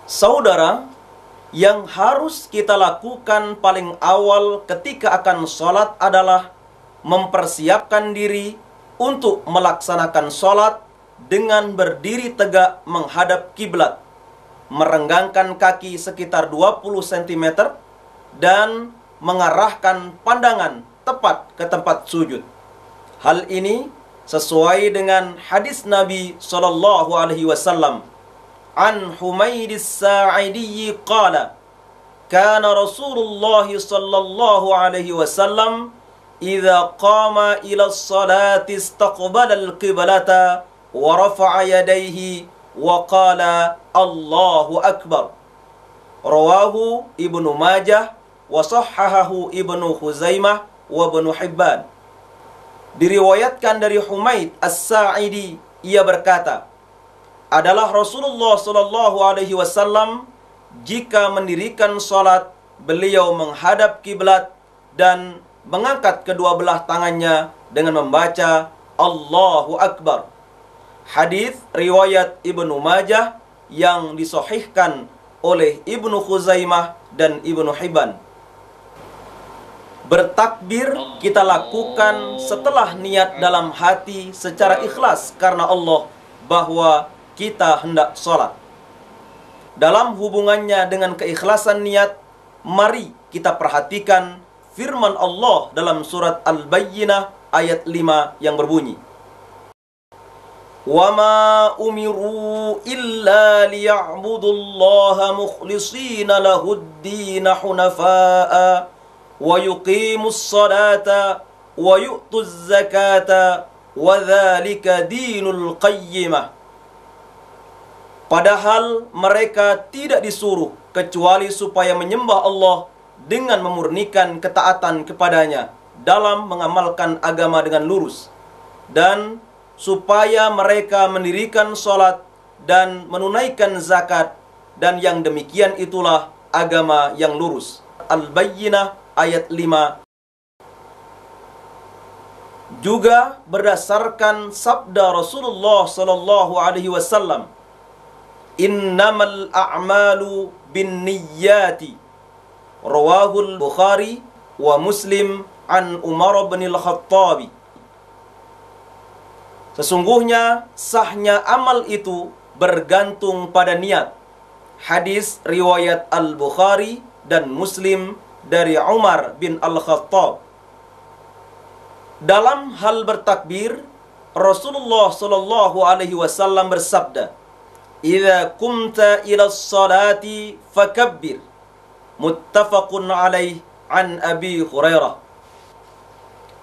Saudara, yang harus kita lakukan paling awal ketika akan sholat adalah mempersiapkan diri untuk melaksanakan sholat dengan berdiri tegak menghadap kiblat, merenggangkan kaki sekitar 20 cm dan mengarahkan pandangan tepat ke tempat sujud. Hal ini sesuai dengan hadis Nabi SAW. An Humaydis Sa'idi qala, kana Rasulullah sallallahu alaihi wasallam idza qama ila as-salati istaqbala al-qiblata wa rafa'a yadayhi wa qala Allahu akbar. Rawahu Ibnu Majah wa sahhahahu Ibnu Khuzaimah wa Ibnu Hibban. Diriwayatkan dari Humaid As-Sa'idi, ia berkata, adalah Rasulullah sallallahu alaihi wasallam jika mendirikan salat, beliau menghadap kiblat dan mengangkat kedua belah tangannya dengan membaca Allahu Akbar. Hadis riwayat Ibnu Majah yang disahihkan oleh Ibnu Khuzaimah dan Ibnu Hibban. Bertakbir kita lakukan setelah niat dalam hati secara ikhlas karena Allah bahwa kita hendak sholat. Dalam hubungannya dengan keikhlasan niat, mari kita perhatikan firman Allah dalam surat Al-Bayyinah ayat 5 yang berbunyi, وَمَا أُمِرُوا إِلَّا لِيَعْبُدُوا اللَّهَ مُخْلِصِينَ لَهُ الدِّينَ حُنَفَاءَ وَيُقِيمُوا الصَّلَاةَ وَيُؤْتُوا الزَّكَاةَ وَذَلِكَ دِينُ الْقَيِّمَةِ. Padahal mereka tidak disuruh kecuali supaya menyembah Allah dengan memurnikan ketaatan kepadanya dalam mengamalkan agama dengan lurus, dan supaya mereka mendirikan sholat dan menunaikan zakat, dan yang demikian itulah agama yang lurus. Al-Bayyinah ayat 5. Juga berdasarkan sabda Rasulullah sallallahu alaihi wasallam, innamal a'malu binniyati. Rawahul Bukhari wa Muslim an Umar bin al-Khattabi. Sesungguhnya sahnya amal itu bergantung pada niat. Hadis riwayat Al-Bukhari dan Muslim dari Umar bin al-Khattab. Dalam hal bertakbir, Rasulullah sallallahu alaihi wasallam bersabda, idza qumta ila sholati fakabbir. Muttafaqun alaih an Abi Hurairah.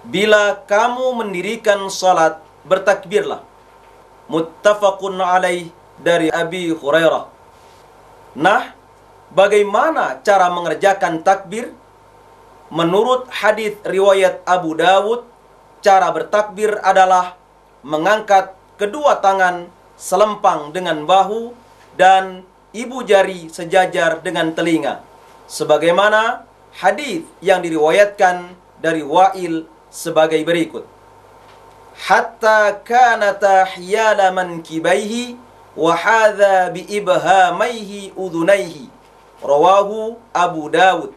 Bila kamu mendirikan salat, bertakbirlah. Muttafaqun alaih dari Abi Hurairah. Nah, bagaimana cara mengerjakan takbir? Menurut hadis riwayat Abu Dawud, cara bertakbir adalah mengangkat kedua tangan selempang dengan bahu dan ibu jari sejajar dengan telinga, sebagaimana hadis yang diriwayatkan dari Wa'il sebagai berikut, hatta kanata hiyala mankibaihi wa hadha bi ibhamaihi udhunaihi. Rawahu Abu Dawud.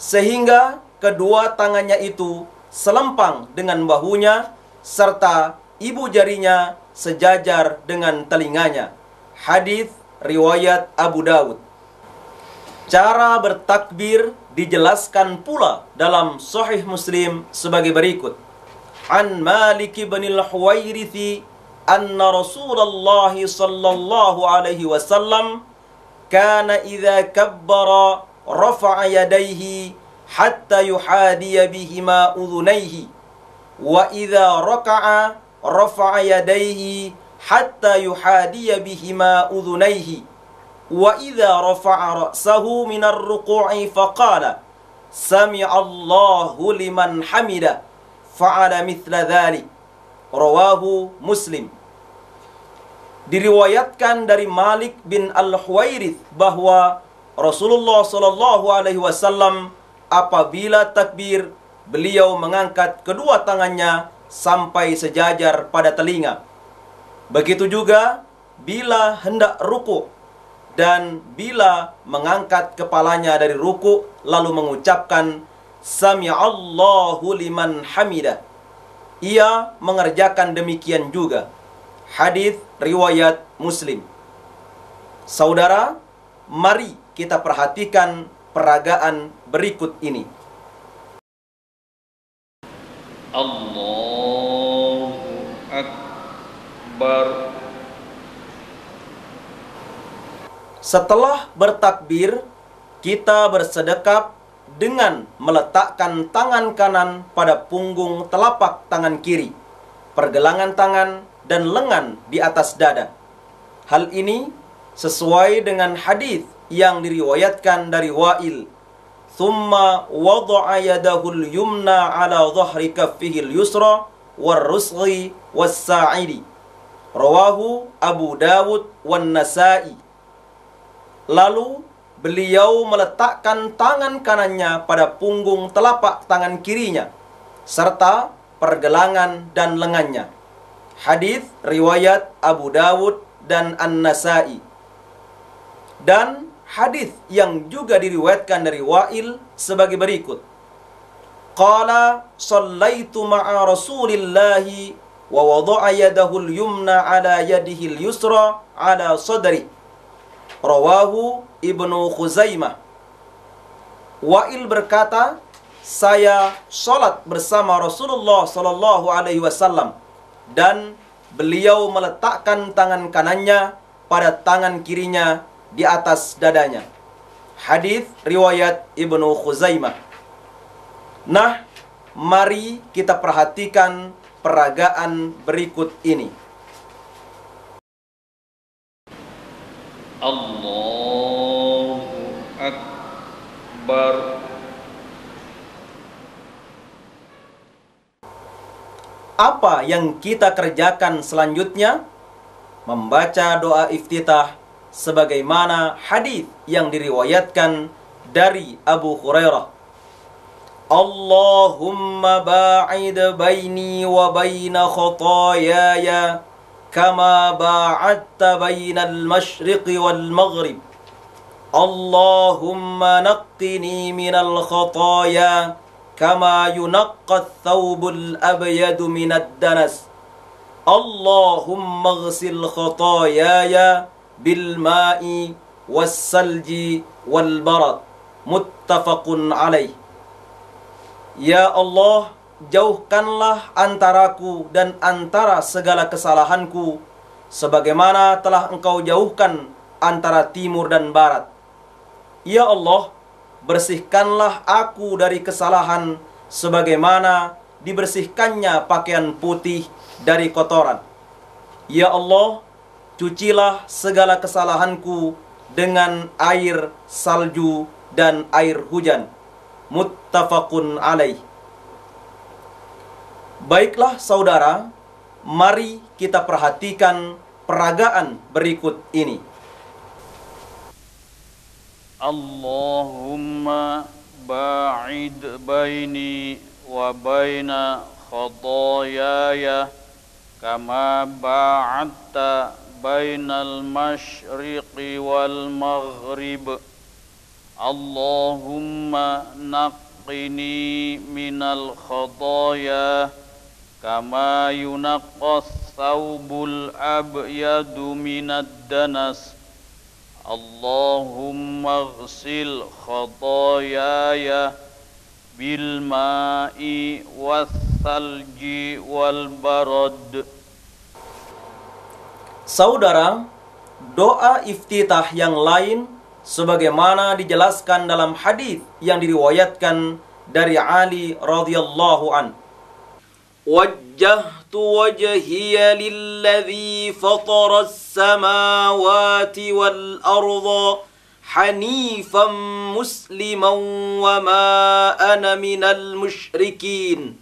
Sehingga kedua tangannya itu selempang dengan bahunya serta ibu jarinya sejajar dengan telinganya. Hadis riwayat Abu Dawud. Cara bertakbir dijelaskan pula dalam Sahih Muslim sebagai berikut. An Malik bin al-Huwairithi anna Rasulullah sallallahu alaihi wasallam kana idza kabbara rafa'a yadayhi hatta yuhadiya bihima udhunayhi wa idza raka'a rafa'a yadayhi hatta yuhadiya bihima udhunayhi wa idza rafa'a ra'sahu minar ruku'i faqala sami'allahu liman hamida fa'ala mithla dhalik. Rawahu Muslim. Diriwayatkan dari Malik bin Al-Huwairith bahwa Rasulullah sallallahu alaihi wasallam apabila takbir, beliau mengangkat kedua tangannya sampai sejajar pada telinga. Begitu juga bila hendak ruku, dan bila mengangkat kepalanya dari ruku lalu mengucapkan Sami'allahu liman hamidah. Ia mengerjakan demikian juga. Hadis riwayat Muslim. Saudara, mari kita perhatikan peragaan berikut ini. Allahu Akbar. Setelah bertakbir, kita bersedekap dengan meletakkan tangan kanan pada punggung telapak tangan kiri, pergelangan tangan dan lengan di atas dada. Hal ini sesuai dengan hadis yang diriwayatkan dari Wa'il. Thumma wada'a yadahul yumna ala dhahri kaffihil yusra warrusghi wassa'idi. Rawahu Abu Dawud wan Nasa'i. Lalu beliau meletakkan tangan kanannya pada punggung telapak tangan kirinya serta pergelangan dan lengannya. Hadis riwayat Abu Dawud dan An-Nasa'i. Dan hadis yang juga diriwayatkan dari Wa'il sebagai berikut. Qala shallaitu ma'a Rasulillahi wa wada'a yadahul yumna ala yadihil yusra ala sadri. Rawahu Ibnu Khuzaimah. Wa'il berkata, saya sholat bersama Rasulullah sallallahu alaihi wasallam dan beliau meletakkan tangan kanannya pada tangan kirinya di atas dadanya. Hadis riwayat Ibnu Khuzaimah. Nah, mari kita perhatikan peragaan berikut ini. Allahu Akbar. Apa yang kita kerjakan selanjutnya? Membaca doa iftitah sebagaimana hadis yang diriwayatkan dari Abu Hurairah. Allahumma ba'id baini wa baina khotaayaya kama ba'adta bainal masyriqi wal maghrib. Allahumma naqqini minal khotaaya kama yunaqqa ath-thawbul abyadu minad danas. Allahumma ighsil khotaayaya bil ma'i was salji wal barad. Muttafaqun alaih. Ya Allah, jauhkanlah antaraku dan antara segala kesalahanku sebagaimana telah Engkau jauhkan antara timur dan barat. Ya Allah, bersihkanlah aku dari kesalahan sebagaimana dibersihkannya pakaian putih dari kotoran. Ya Allah, cucilah segala kesalahanku dengan air salju dan air hujan. Muttafaqun alaih. Baiklah saudara, mari kita perhatikan peragaan berikut ini. Allahumma ba'id baini wa baina khotaayaya kama ba'adta bainal masyriqi wal maghrib. Allahumma naqqini minal khotaaya kama yunaqqas thawbul abyadu minad danas. Allahumma ighsil khotaayaya bil ma'i was salji wal barad. Saudara, doa iftitah yang lain sebagaimana dijelaskan dalam hadis yang diriwayatkan dari Ali radhiyallahu an. Wajjahtu wajhiya lilladzi fatara as-samawati wal arda hanifan musliman wa ma ana minal musyrikin.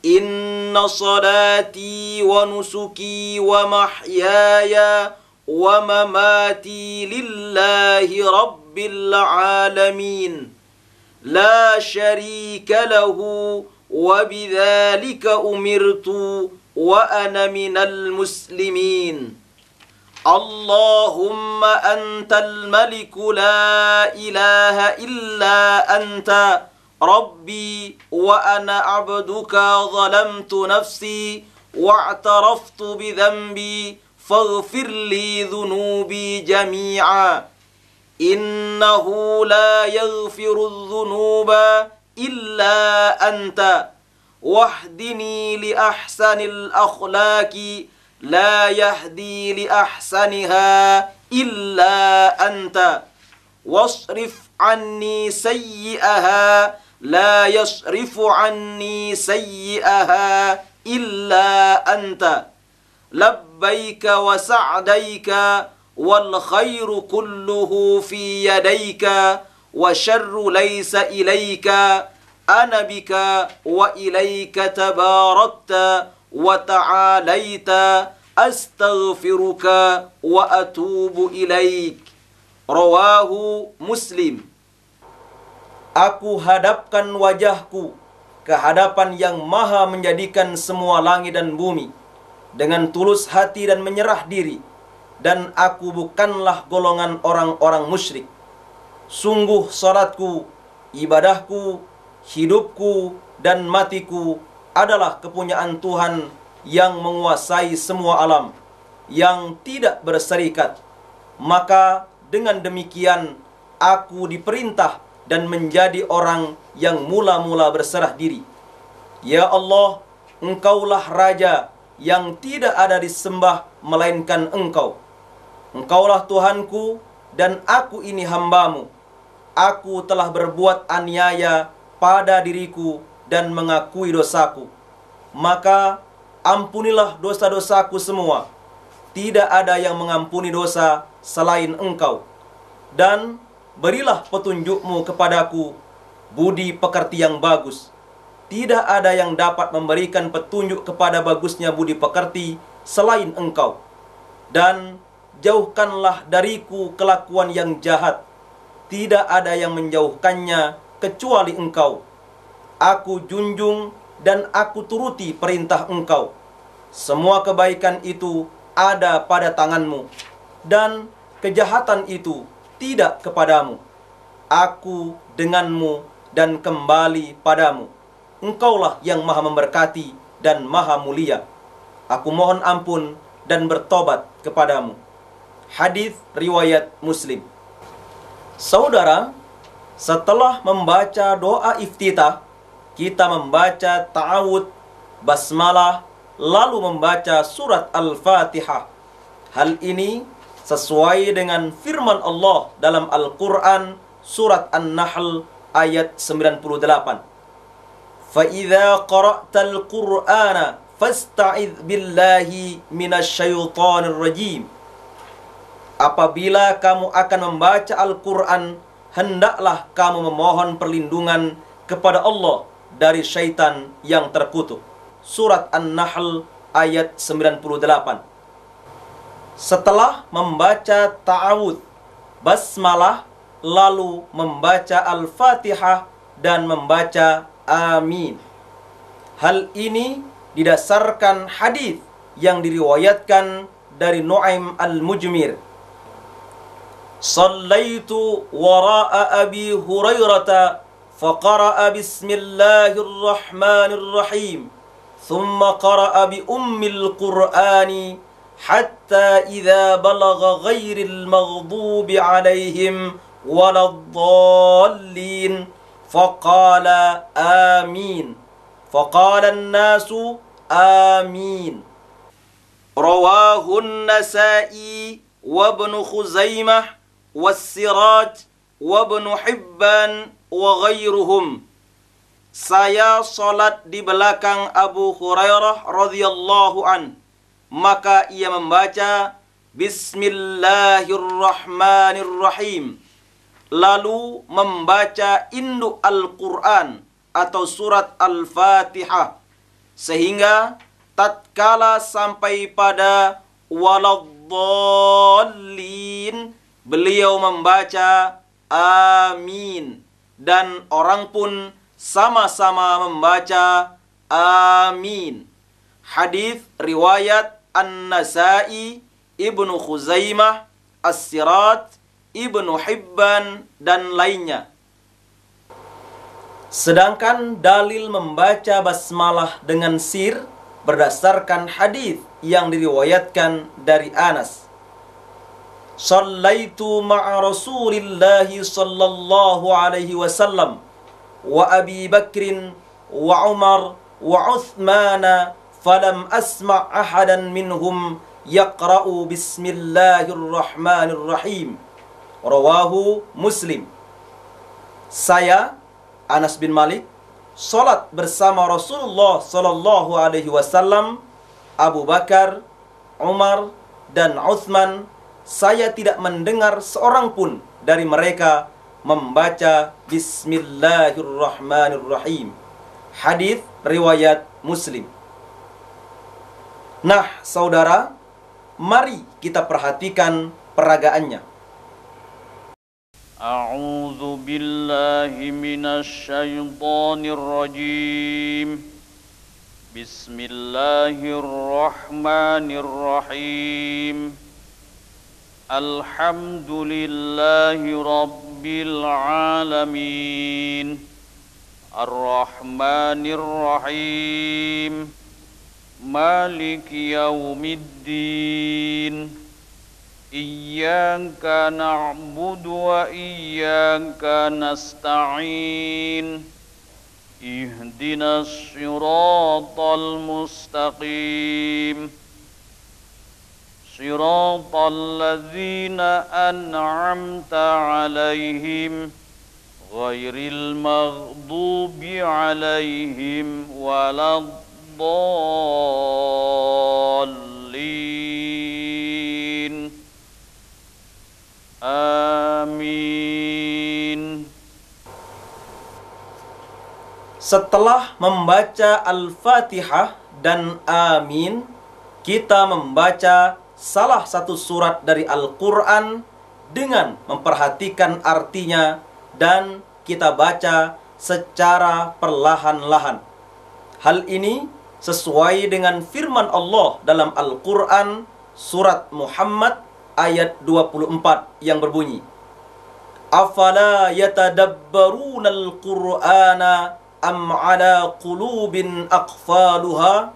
Inna salati wa nusuki wa mahyaya wa mamati lillahi rabbil alamin la syarika lahu wa bidzalika umirtu wa ana minal muslimin. Allahumma antal maliku la ilaha illa anta rabbi wa ana abduka zalamtu nafsi wa'taraftu bidhanbi faghfir li dhunubi jami'a innahu la yaghfiru dhunuba illa anta wahdini li ahsanil akhlaqi la yahdi li ahsaniha illa anta wasrif anni sayyi'aha la yasrifu anni sayyi'aha illa anta labbaika wa sa'daika wal khairu kulluhu fi yadayka wa syarru laysa ilayka ana bika wa ilayka tabarakta wa ta'alaita astaghfiruka wa atubu ilaik. Rawahu Muslim. Aku hadapkan wajahku ke hadapan yang maha menjadikan semua langit dan bumi dengan tulus hati dan menyerah diri, dan aku bukanlah golongan orang-orang musyrik. Sungguh salatku, ibadahku, hidupku dan matiku adalah kepunyaan Tuhan yang menguasai semua alam, yang tidak berserikat. Maka dengan demikian aku diperintah dan menjadi orang yang mula-mula berserah diri. Ya Allah, Engkaulah Raja yang tidak ada disembah melainkan Engkau. Engkaulah Tuhanku dan aku ini hamba-Mu. Aku telah berbuat aniaya pada diriku dan mengakui dosaku. Maka ampunilah dosa-dosaku semua. Tidak ada yang mengampuni dosa selain Engkau. Dan berilah petunjuk-Mu kepadaku, budi pekerti yang bagus. Tidak ada yang dapat memberikan petunjuk kepada bagusnya budi pekerti selain Engkau. Dan jauhkanlah dariku kelakuan yang jahat. Tidak ada yang menjauhkannya kecuali Engkau. Aku junjung dan aku turuti perintah Engkau. Semua kebaikan itu ada pada tangan-Mu, dan kejahatan itu tidak kepadamu. Aku denganmu dan kembali padamu. Engkaulah yang maha memberkati dan maha mulia. Aku mohon ampun dan bertobat kepadamu. Hadis riwayat Muslim. Saudara, setelah membaca doa iftitah, kita membaca ta'awud, basmalah, lalu membaca surat Al-Fatihah. Hal ini sesuai dengan firman Allah dalam Al-Quran surat An-Nahl ayat 98. فَإِذَا قَرَأْتَ الْقُرْآنَ فَاسْتَعِذْ بِاللَّهِ مِنَ الشَّيْطَانِ الرَّجِيمِ. Apabila kamu akan membaca Al-Quran, hendaklah kamu memohon perlindungan kepada Allah dari syaitan yang terkutuk. Surat An-Nahl ayat 98. Setelah membaca ta'awud, basmalah, lalu membaca Al-Fatihah dan membaca amin. Hal ini didasarkan hadis yang diriwayatkan dari Nu'aim al-Mujmir. Sallaitu wara'a Abi Hurairah faqara'a bismillahirrahmanirrahim thumma qara'a bi ummil qur'ani hatta idza balagha ghairil maghdubi alaihim waladdallin faqala amin faqala an-nasu amin. Rawahun Nasa'i wa Ibnu Khuzaimah was-Siraj wa Ibnu Hibban wa ghairuhum. Saya salat di belakang Abu Hurairah radhiyallahu an, maka ia membaca Bismillahirrahmanirrahim, lalu membaca induk Al-Quran atau surat Al-Fatihah, sehingga tatkala sampai pada waladdallin, beliau membaca amin, dan orang pun sama-sama membaca amin. Hadis riwayat An-Nasa'i Ibnu Khuzaimah, As-Sirat, Ibnu Hibban, dan lainnya. Sedangkan dalil membaca basmalah dengan sir berdasarkan hadis yang diriwayatkan dari Anas. Shallaitu ma'a Rasulillahi sallallahu alaihi wasallam wa Abi Bakrin wa Umar wa Uthmana falam asma' ahadan minhum yaqra'u bismillahirrahmanirrahim. Rawahu Muslim. Saya, Anas bin Malik, salat bersama Rasulullah sallallahu alaihi wasallam, Abu Bakar, Umar, dan Uthman. Saya tidak mendengar seorang pun dari mereka membaca Bismillahirrahmanirrahim. Hadis riwayat Muslim. Nah, saudara, mari kita perhatikan peragaannya. A'udzu billahi minasy syaithanir rajim. Bismillahirrahmanirrahim. Alhamdulillahi rabbil alamin. Ar-Rahmanir Rahim. Maliki yaumiddin. Iyyaka na'budu wa iyyaka nasta'in. Ihdinas siratal mustaqim. Siratal ladzina an'amta 'alaihim ghairil maghdubi 'alaihim waladdallin. Amin. Setelah membaca Al-Fatihah dan Amin, kita membaca salah satu surat dari Al-Quran dengan memperhatikan artinya dan kita baca secara perlahan-lahan. Hal ini sesuai dengan firman Allah dalam Al-Quran surat Muhammad ayat 24 yang berbunyi, Afala yatadabbaruna al-Qur'ana am ala qulubin aqfaluha?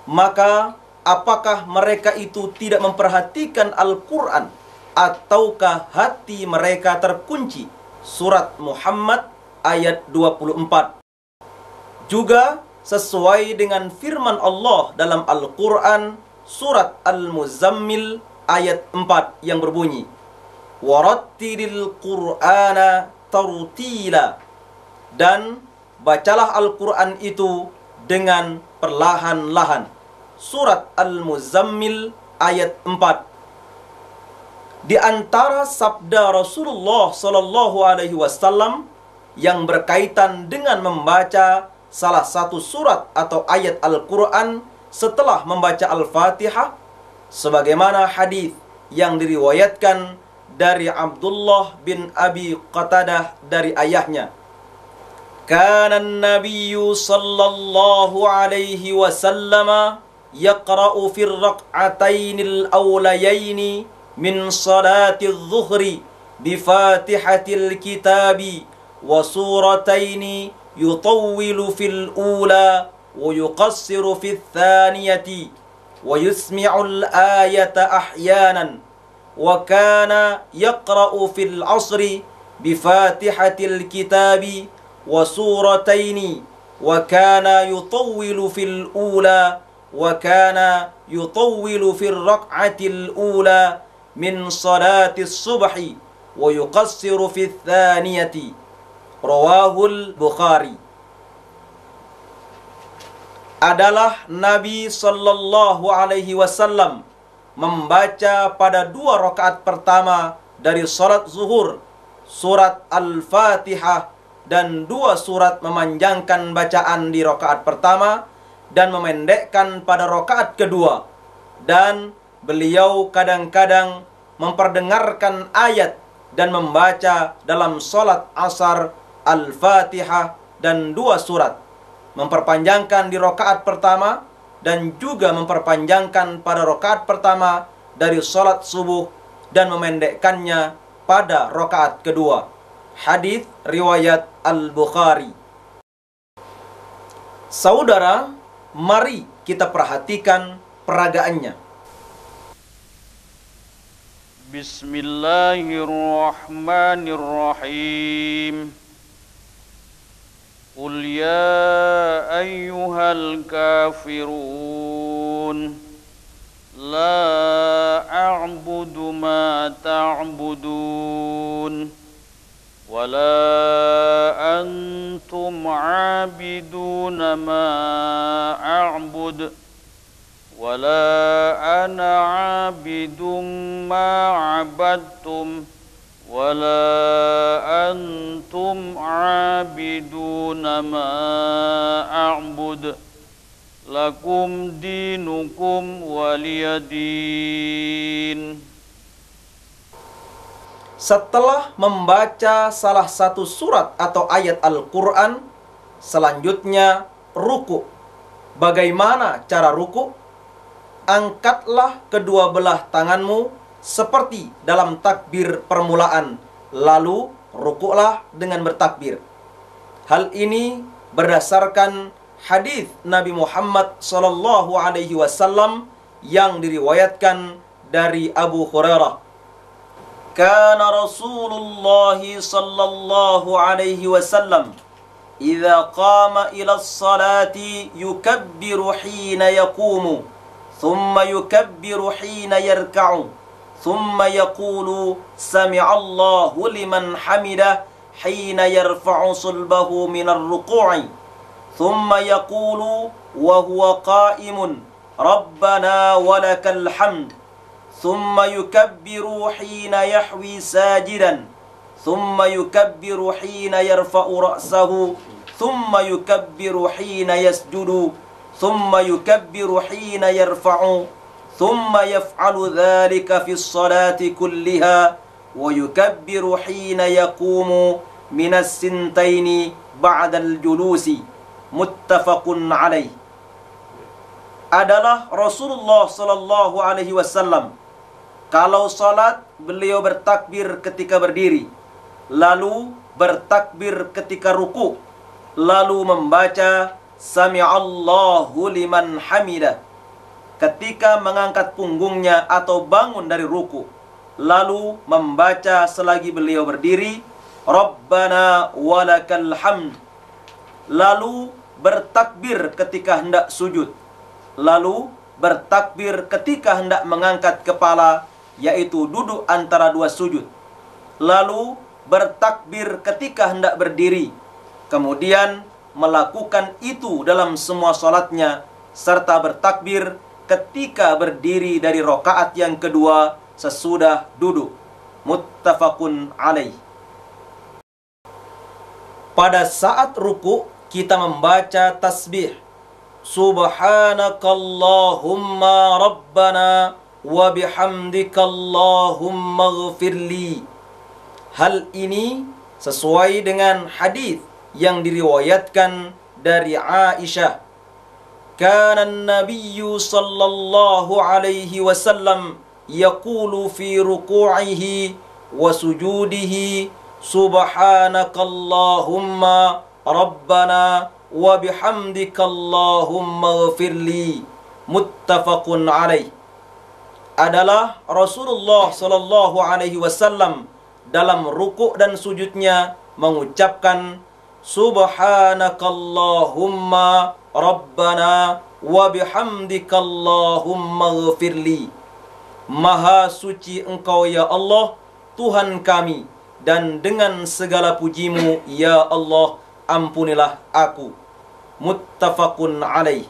Maka apakah mereka itu tidak memperhatikan Al-Quran ataukah hati mereka terkunci? Surat Muhammad ayat 24. Juga sesuai dengan firman Allah dalam Al-Quran surat Al-Muzammil ayat 4 yang berbunyi, Warattilil Qur'ana tartila. Dan bacalah Al-Quran itu dengan perlahan-lahan. Surat Al-Muzammil ayat 4. Di antara sabda Rasulullah sallallahu alaihi wasallam yang berkaitan dengan membaca salah satu surat atau ayat Al-Quran setelah membaca Al-Fatihah, sebagaimana hadis yang diriwayatkan dari Abdullah bin Abi Qatadah dari ayahnya, Kana an-nabiyyu sallallahu alaihi wasallam yaqra'u fi ar-rak'atayn al-awlayayn min salati adh-dhuhri bi Fatihatil kitabi wa suratayn yutawwilu fil ula wa yuqassiru fil thaniyati ويسمع الآية أحيانا وكان يقرأ في العصر بفاتحة الكتاب وسورتين وكان يطول في الأولى وكان يطول في الركعة الأولى من صلاة الصبح ويقصر في الثانية. رواه البخاري. Adalah Nabi sallallahu alaihi wasallam membaca pada 2 rakaat pertama dari salat zuhur surat Al-Fatihah dan 2 surat memanjangkan bacaan di rakaat pertama dan memendekkan pada rakaat kedua, dan beliau kadang-kadang memperdengarkan ayat dan membaca dalam salat asar Al-Fatihah dan 2 surat, memperpanjangkan di rakaat pertama dan juga memperpanjangkan pada rakaat pertama dari salat subuh dan memendekkannya pada rakaat kedua. Hadis riwayat Al-Bukhari. Saudara, mari kita perhatikan peragaannya. Bismillahirrahmanirrahim. Qul ya ayyuhal kafirun la a'budu ma ta'budun wa la antum 'abiduna ma a'bud wa la ana 'abidum ma 'abadtum wa la antum 'abiduna ma a'bud lakum dinukum waliyadin. Setelah membaca salah satu surat atau ayat Al-Quran, selanjutnya ruku. Bagaimana cara ruku? Angkatlah kedua belah tanganmu seperti dalam takbir permulaan, lalu rukuklah dengan bertakbir. Hal ini berdasarkan hadis Nabi Muhammad SAW yang diriwayatkan dari Abu Hurairah. Kana Rasulullah sallallahu alaihi wasallam idza qama ila as-salati yukabbiru hina yaqumu thumma yukabbiru hina yarka'u thumma yaqulu sami'allahu liman hamidah hina yarfa'u sulbahu min ar-ruku'i thumma yaqulu wa huwa qa'imun rabbana walakal hamd ثم يكبر حين يحوي ساجدا ثم يكبر حين يرفع رأسه ثم يكبر حين يسجد ثم يكبر حين يرفع ثم يفعل ذلك في الصلاة كلها ويكبر حين يقوم من السنتين بعد الجلوس متفق عليه. Adalah Rasulullah sallallahu alaihi wasallam, kalau salat, beliau bertakbir ketika berdiri, lalu bertakbir ketika ruku, lalu membaca Sami'allahu liman hamidah ketika mengangkat punggungnya atau bangun dari ruku, lalu membaca selagi beliau berdiri Rabbana walakal hamd, lalu bertakbir ketika hendak sujud, lalu bertakbir ketika hendak mengangkat kepala, yaitu duduk antara dua sujud, lalu bertakbir ketika hendak berdiri, kemudian melakukan itu dalam semua salatnya, serta bertakbir ketika berdiri dari rakaat yang kedua sesudah duduk. Muttafaqun alaih. Pada saat ruku kita membaca tasbih Subhanakallahumma rabbana wa bihamdikallahumma ghfirli. Hal ini sesuai dengan hadis yang diriwayatkan dari Aisyah. Kana an-nabiyyu sallallahu alaihi wasallam yaqulu fi ruku'ihi wa sujudihi subhanakallahumma rabbana wa bihamdikallahumma ghfirli. Muttafaqun alaih. Adalah Rasulullah sallallahu alaihi wasallam dalam ruku' dan sujudnya mengucapkan subhanakallahumma rabbana wa bihamdikallahumma ghfirli. Maha suci Engkau ya Allah, Tuhan kami, dan dengan segala pujimu ya Allah, ampunilah aku. Muttafaqun alaih.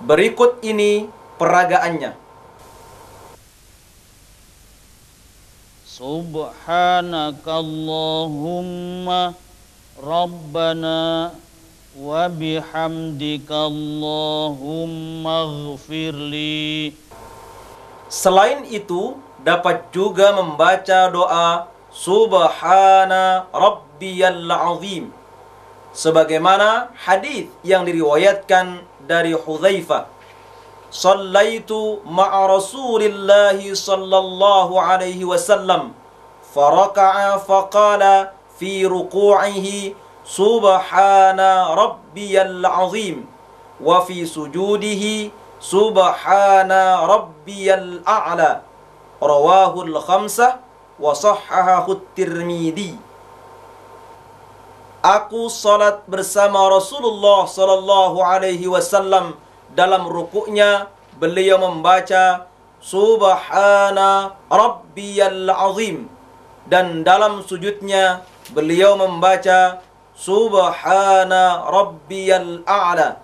Berikut ini peragaannya. Subhanakallahumma rabbana wa bihamdikallahumma ghfirli. Selain itu, dapat juga membaca doa Subhana Rabbiyal Azim, sebagaimana hadis yang diriwayatkan dari Hudzaifah. Sallaitu ma'a Rasulillahi sallallahu alaihi wasallam faraka'a faqala fi ruku'ihi subhana rabbiyal azim wa fi sujudihi subhana rabbiyal a'la. Rawahul khamsah wa sahhahahu Tirmidzi. Aku salat bersama Rasulullah sallallahu alaihi wasallam. Dalam rukuknya beliau membaca subhana rabbiyal azim, dan dalam sujudnya beliau membaca subhana rabbiyal a'la.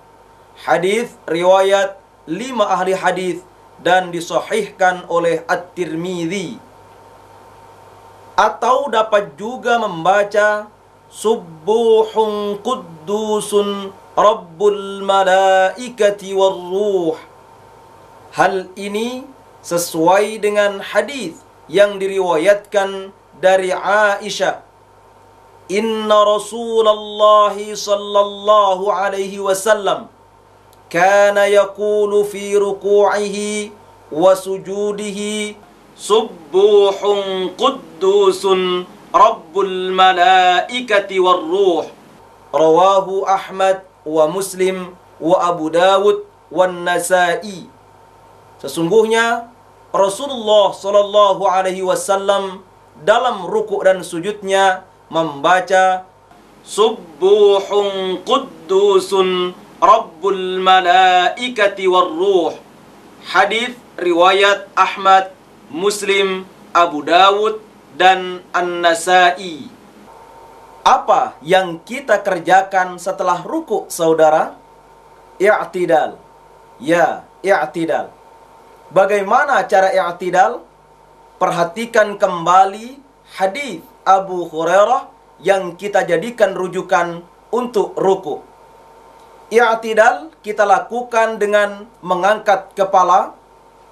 Hadis riwayat 5 ahli hadis dan disahihkan oleh At-Tirmidzi. Atau dapat juga membaca Subbuhun Quddusun Rabbul Malaikati Warruh. Hal ini sesuai dengan hadis yang diriwayatkan dari Aisyah. Inna Rasulullah sallallahu alaihi wasallam kana yaqulu fi ruku'ihi wa sujudihi Subbuhun Quddusun Rabbul Malaikati Warruh. Rawahu Ahmad wa Muslim wa Abu Dawud wa Nasa'i. Sesungguhnya Rasulullah sallallahu alaihi wasallam dalam rukuk dan sujudnya membaca Subbuhun Quddusun Rabbul Malaikati Warruh. Hadis riwayat Ahmad, Muslim, Abu Dawud dan An-Nasa'i. Apa yang kita kerjakan setelah rukuk, saudara? I'tidal. Ya, i'tidal. Bagaimana cara i'tidal? Perhatikan kembali hadis Abu Hurairah yang kita jadikan rujukan untuk rukuk. I'tidal kita lakukan dengan mengangkat kepala,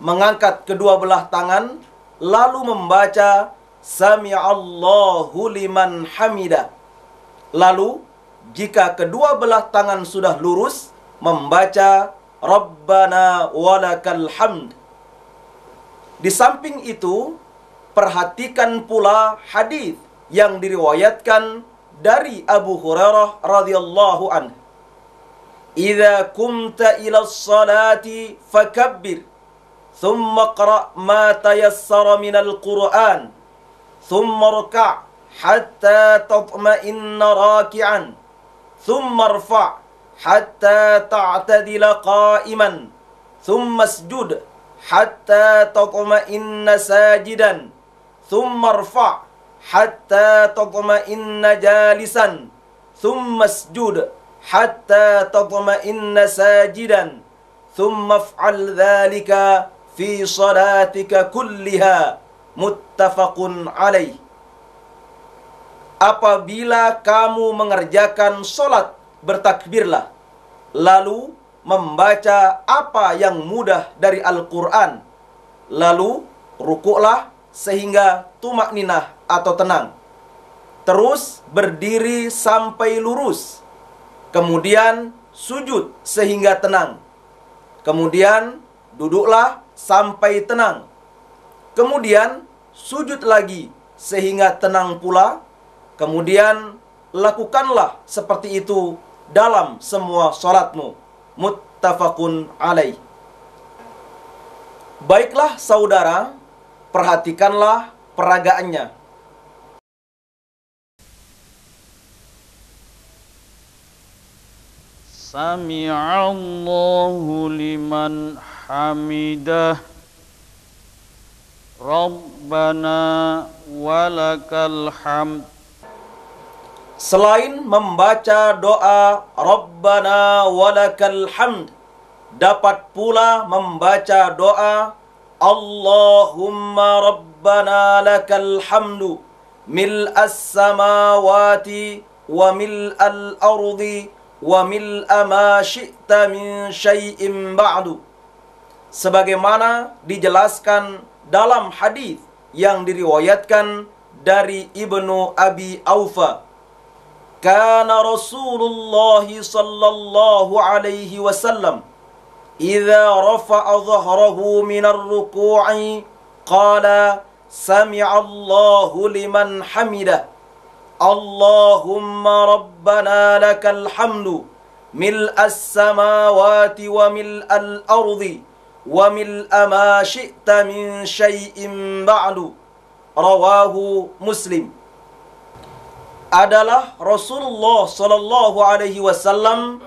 mengangkat kedua belah tangan, lalu membaca Sami'allahu liman hamidah. Lalu jika kedua belah tangan sudah lurus, membaca Rabbana walakal hamd. Di samping itu, perhatikan pula hadis yang diriwayatkan dari Abu Hurairah radhiyallahu anhu. Idza kumta ila sholati fakabbir, thumma qra' ma tayassara minal Qur'an, thumma rka' hatta tatma'inna raki'an, thumma irfa' hatta ta'tadila qa'iman, thumma isjud hatta tatma'inna sajidan, thumma irfa' hatta tatma'inna jalisan, thumma isjud hatta tatma'inna sajidan, thumma fa'al dhalika fi salatika kulliha. Muttafaqun alaih. Apabila kamu mengerjakan solat, bertakbirlah, lalu membaca apa yang mudah dari Al-Quran, lalu rukuklah sehingga tumakninah atau tenang, terus berdiri sampai lurus, kemudian sujud sehingga tenang, kemudian duduklah sampai tenang, kemudian sujud lagi sehingga tenang pula, kemudian lakukanlah seperti itu dalam semua salatmu. Muttafaqun alaih. Baiklah saudara, perhatikanlah peragaannya. Sami'allahu liman hamidah. Rabbana walakal hamd. Selain membaca doa Rabbana walakal hamd, dapat pula membaca doa Allahumma Rabbana lakal hamdu mil'as samawati wa mil'al ardi wa mil'a ma syi'ta min syai'in ba'du. Sebagaimana dijelaskan dalam hadis yang diriwayatkan dari Ibnu Abi Aufa, kana Rasulullah sallallahu alaihi wasallam idza rafa'a dhahrahu minar ruku'i qala sami'allahu liman hamidah. Allahumma rabbana lakal hamdu mil'as samawati wa mil'al ardi wa mil'a ma syi'ta min syai'in ba'du. Rawahu Muslim. Adalah Rasulullah sallallahu alaihi wasallam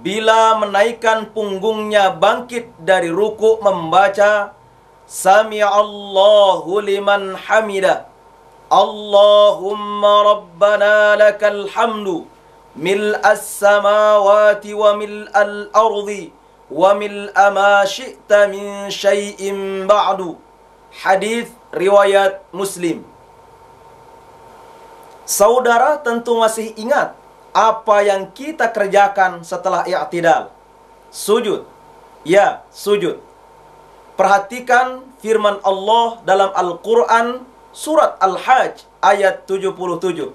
bila menaikkan punggungnya bangkit dari ruku membaca Sami'allahu liman hamidah. Allahumma rabbana lakal hamdu mil'as samawati wa mil'al ardi wa mil'a ma syi'ta min syai'in ba'du. Hadis riwayat Muslim. Saudara tentu masih ingat apa yang kita kerjakan setelah i'tidal. Sujud. Ya, sujud. Perhatikan firman Allah dalam Al-Quran surat Al-Hajj ayat 77.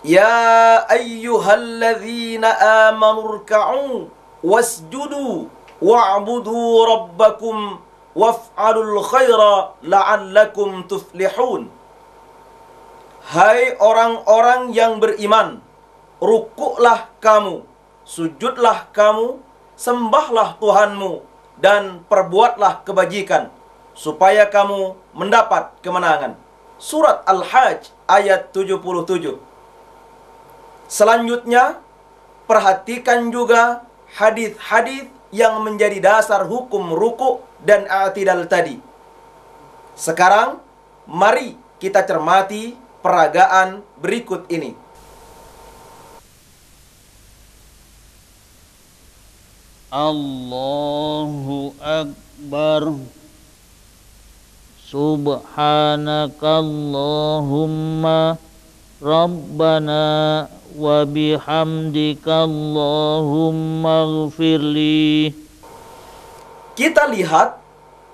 Ya ayyuhalladzina amanu rka'u wasjudu wa'budu rabbakum waf'alul khaira la'allakum tuflihun. Hai orang-orang yang beriman, rukuklah kamu, sujudlah kamu, sembahlah Tuhanmu, dan perbuatlah kebajikan, supaya kamu mendapat kemenangan. Surat Al-Hajj ayat 77. Selanjutnya, perhatikan juga hadis-hadis yang menjadi dasar hukum rukuk dan i'tidal tadi. Sekarang, mari kita cermati peragaan berikut ini. Allahu Akbar. Subhanakallahumma Rabbana wa bihamdika Allahumma ighfirli. Kita lihat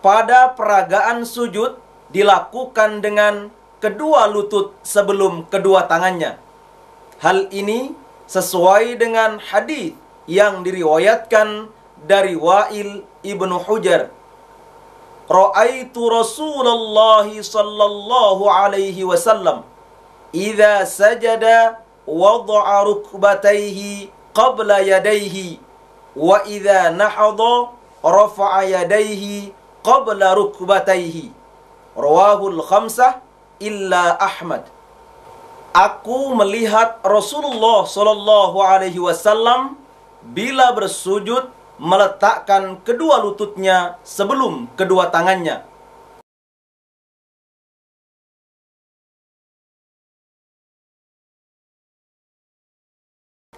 pada peragaan sujud dilakukan dengan kedua lutut sebelum kedua tangannya. Hal ini sesuai dengan hadis yang diriwayatkan dari Wa'il ibnu Hujar. Ra'aitu Rasulullah sallallahu alaihi wasallam idza sajada wada'a rukbatayhi qabla yadayhi wa idza nahadha rafa'a yadayhi qabla rukbatayhi. Rawahul khamsah illa Ahmad. Aku melihat Rasulullah sallallahu alaihi wasallam bila bersujud meletakkan kedua lututnya sebelum kedua tangannya.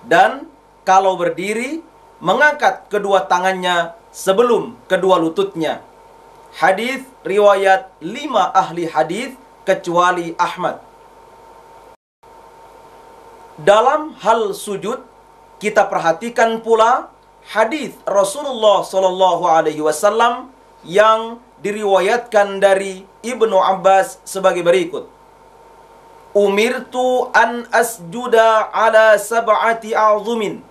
Dan kalau berdiri mengangkat kedua tangannya sebelum kedua lututnya. Hadis riwayat 5 ahli hadis kecuali Ahmad. Dalam hal sujud, kita perhatikan pula hadis Rasulullah sallallahu alaihi wasallam yang diriwayatkan dari Ibnu Abbas sebagai berikut. Umirtu an asjuda ala sab'ati a'zumin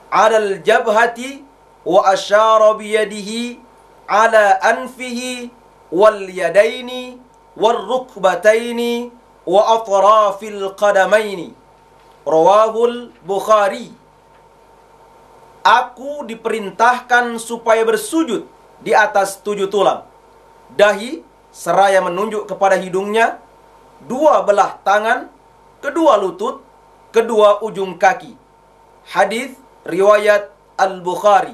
ala al-jabhati wa asyara biyadihi ala anfihi wal yadaini warrukbataini wa atrafil qadamaini. Rawahul Bukhari. Aku diperintahkan supaya bersujud di atas 7 tulang, dahi seraya menunjuk kepada hidungnya, 2 belah tangan, kedua lutut, kedua ujung kaki. Hadis riwayat Al-Bukhari.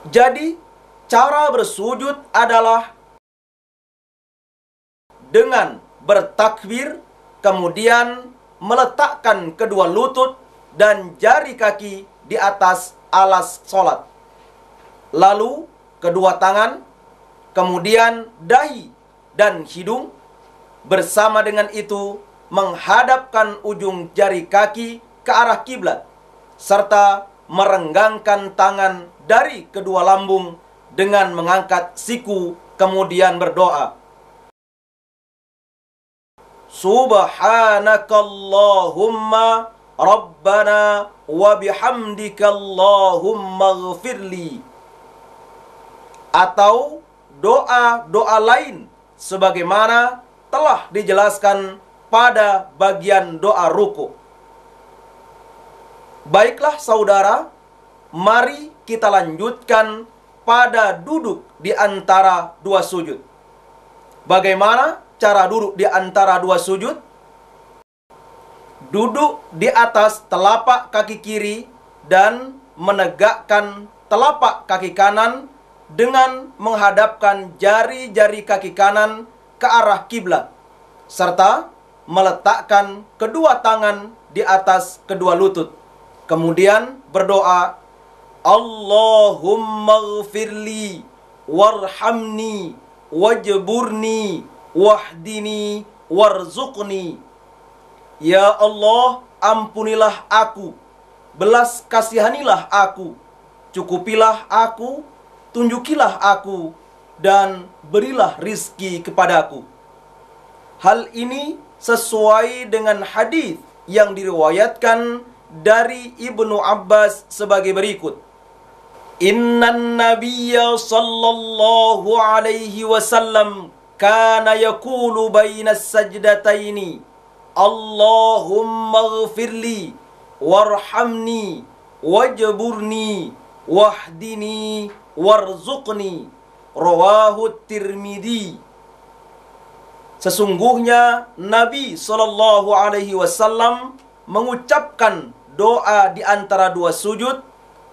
Jadi, cara bersujud adalah dengan bertakbir, kemudian meletakkan kedua lutut dan jari kaki di atas alas sholat. Lalu kedua tangan, kemudian dahi dan hidung. Bersama dengan itu menghadapkan ujung jari kaki ke arah kiblat, serta merenggangkan tangan dari kedua lambung dengan mengangkat siku, kemudian berdoa. Subhanakallahumma Rabbana wa bihamdika Allahumma ighfirli. atau doa-doa lain sebagaimana telah dijelaskan pada bagian doa ruku. Baiklah saudara, mari kita lanjutkan pada duduk di antara dua sujud. Bagaimana cara duduk di antara dua sujud? Duduk di atas telapak kaki kiri dan menegakkan telapak kaki kanan dengan menghadapkan jari-jari kaki kanan ke arah kiblat, serta meletakkan kedua tangan di atas kedua lutut. Kemudian berdoa, Allahumma ghfirli warhamni wajburni wahdini warzuqni. Ya Allah, ampunilah aku, belas kasihanilah aku, cukupilah aku, tunjukilah aku, dan berilah rizki kepadaku. Hal ini sesuai dengan hadis yang diriwayatkan dari Ibnu Abbas sebagai berikut. Innan nabiyya sallallahu alaihi wasallam kana yaqulu bainas sajdataini, Allahumma ghfirli warhamni wajburni wahdini warzuqni. Rawahu Tirmidzi. Sesungguhnya Nabi sallallahu alaihi wasallam mengucapkan doa di antara dua sujud,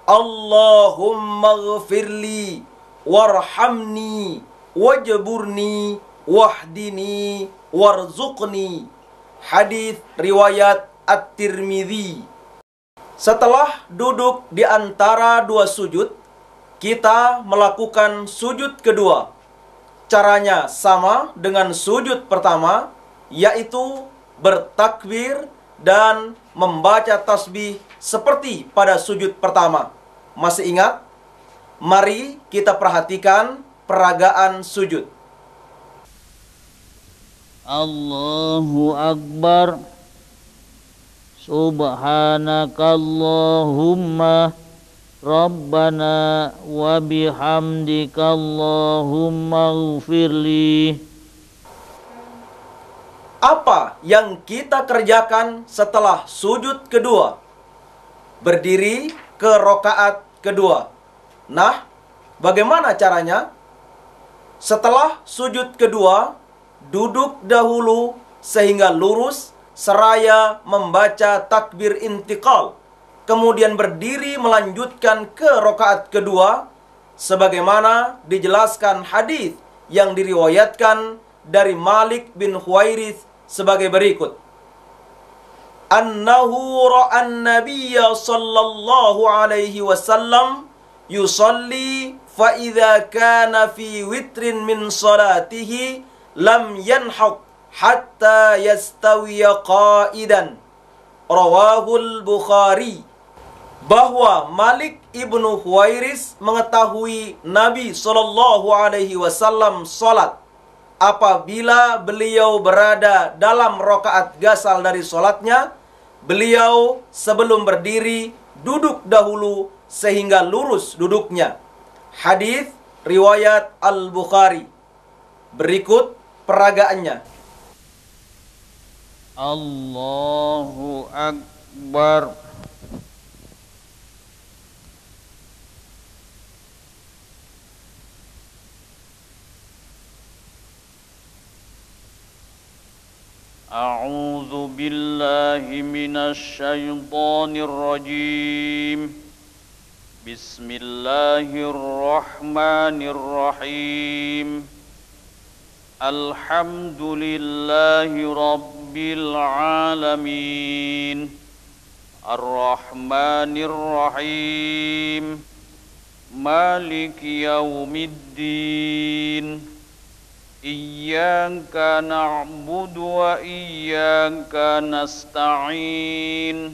Allahumma ghfirli warhamni wajburni wahdini warzuqni. Hadis riwayat At-Tirmidzi. Setelah duduk di antara dua sujud, kita melakukan sujud kedua. Caranya sama dengan sujud pertama, yaitu bertakbir dan membaca tasbih seperti pada sujud pertama. Masih ingat? Mari kita perhatikan peragaan sujud. Allahu Akbar. Subhanakallahumma Rabbana wa bihamdika Allahumma ghfirli. Apa yang kita kerjakan setelah sujud kedua? Berdiri ke rokaat kedua. Nah, bagaimana caranya? Setelah sujud kedua, duduk dahulu sehingga lurus seraya membaca takbir intiqal. Kemudian berdiri melanjutkan ke rokaat kedua sebagaimana dijelaskan hadis yang diriwayatkan dari Malik bin Huwairits sebagai berikut. Annahu ra'an nabiyya sallallahu alaihi wasallam yusalli fa idza kana fi witrin min salatihi lam yanhaq hatta yastawiya qa'idan. Rawahul Bukhari. Bahwa Malik ibnu Huwairits mengetahui Nabi sallallahu alaihi wasallam salat apabila beliau berada dalam rakaat gasal dari salatnya, beliau sebelum berdiri duduk dahulu sehingga lurus duduknya. Hadis riwayat Al-Bukhari. Berikut peragaannya. Allahu Akbar. A'udzu billahi minasy syaithanir rajim. Bismillahirrahmanirrahim. Alhamdulillahi rabbil alamin. Ar-Rahmanir Rahim. Maliki yaumiddin. Iyyaka na'budu wa iyyaka nasta'in.